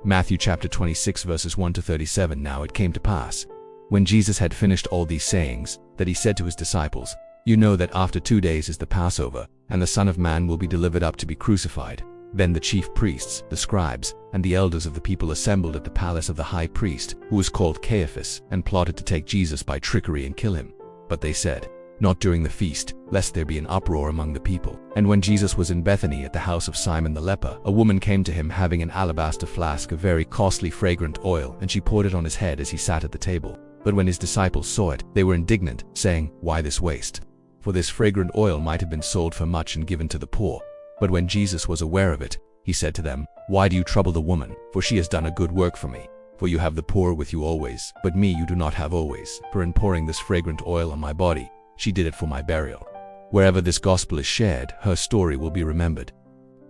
Matthew chapter 26 verses 1 to 37. Now it came to pass, when Jesus had finished all these sayings, that he said to his disciples, "You know that after 2 days is the Passover, and the Son of Man will be delivered up to be crucified." Then the chief priests, the scribes, and the elders of the people assembled at the palace of the high priest, who was called Caiaphas, and plotted to take Jesus by trickery and kill him. But they said, "Not during the feast, lest there be an uproar among the people." And when Jesus was in Bethany at the house of Simon the leper, a woman came to him having an alabaster flask of very costly fragrant oil, and she poured it on his head as he sat at the table. But when his disciples saw it, they were indignant, saying, "Why this waste? For this fragrant oil might have been sold for much and given to the poor." But when Jesus was aware of it, he said to them, "Why do you trouble the woman? For she has done a good work for me. For you have the poor with you always, but me you do not have always. For in pouring this fragrant oil on my body, she did it for my burial." Wherever this gospel is shared, her story will be remembered.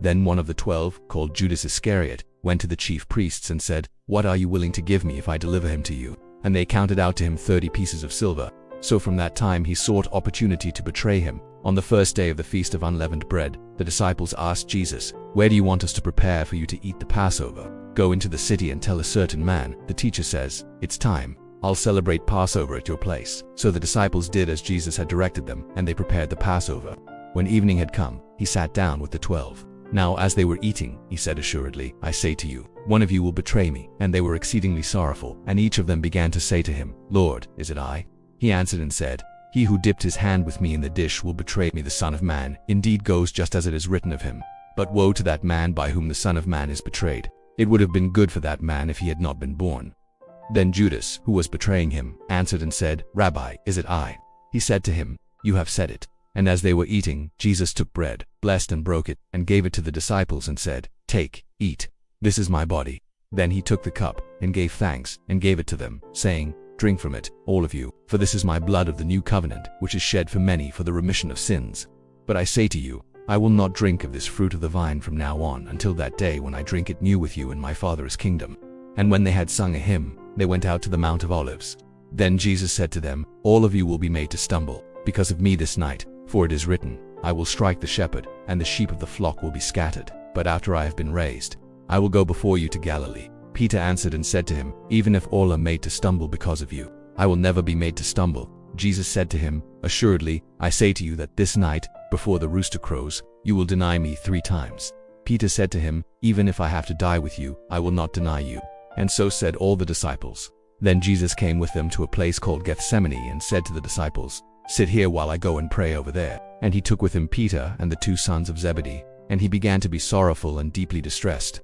Then one of the 12, called Judas Iscariot, went to the chief priests and said, "What are you willing to give me if I deliver him to you?" And they counted out to him 30 pieces of silver. So from that time he sought opportunity to betray him. On the first day of the Feast of Unleavened Bread, the disciples asked Jesus, "Where do you want us to prepare for you to eat the Passover?" "Go into the city and tell a certain man," the teacher says, "it's time. I'll celebrate Passover at your place." So the disciples did as Jesus had directed them, and they prepared the Passover. When evening had come, he sat down with the 12. Now as they were eating, he said, "Assuredly, I say to you, one of you will betray me." And they were exceedingly sorrowful, and each of them began to say to him, "Lord, is it I?" He answered and said, "He who dipped his hand with me in the dish will betray me. The Son of Man indeed goes just as it is written of him. But woe to that man by whom the Son of Man is betrayed. It would have been good for that man if he had not been born." Then Judas, who was betraying him, answered and said, "Rabbi, is it I?" He said to him, "You have said it." And as they were eating, Jesus took bread, blessed and broke it, and gave it to the disciples and said, "Take, eat. This is my body." Then he took the cup, and gave thanks, and gave it to them, saying, "Drink from it, all of you, for this is my blood of the new covenant, which is shed for many for the remission of sins. But I say to you, I will not drink of this fruit of the vine from now on until that day when I drink it new with you in my Father's kingdom." And when they had sung a hymn, they went out to the Mount of Olives. Then Jesus said to them, "All of you will be made to stumble, because of me this night, for it is written, I will strike the shepherd, and the sheep of the flock will be scattered. But after I have been raised, I will go before you to Galilee." Peter answered and said to him, "Even if all are made to stumble because of you, I will never be made to stumble." Jesus said to him, "Assuredly, I say to you that this night, before the rooster crows, you will deny me 3 times." Peter said to him, "Even if I have to die with you, I will not deny you." And so said all the disciples. Then Jesus came with them to a place called Gethsemane and said to the disciples, "Sit here while I go and pray over there." And he took with him Peter and the 2 sons of Zebedee, and he began to be sorrowful and deeply distressed.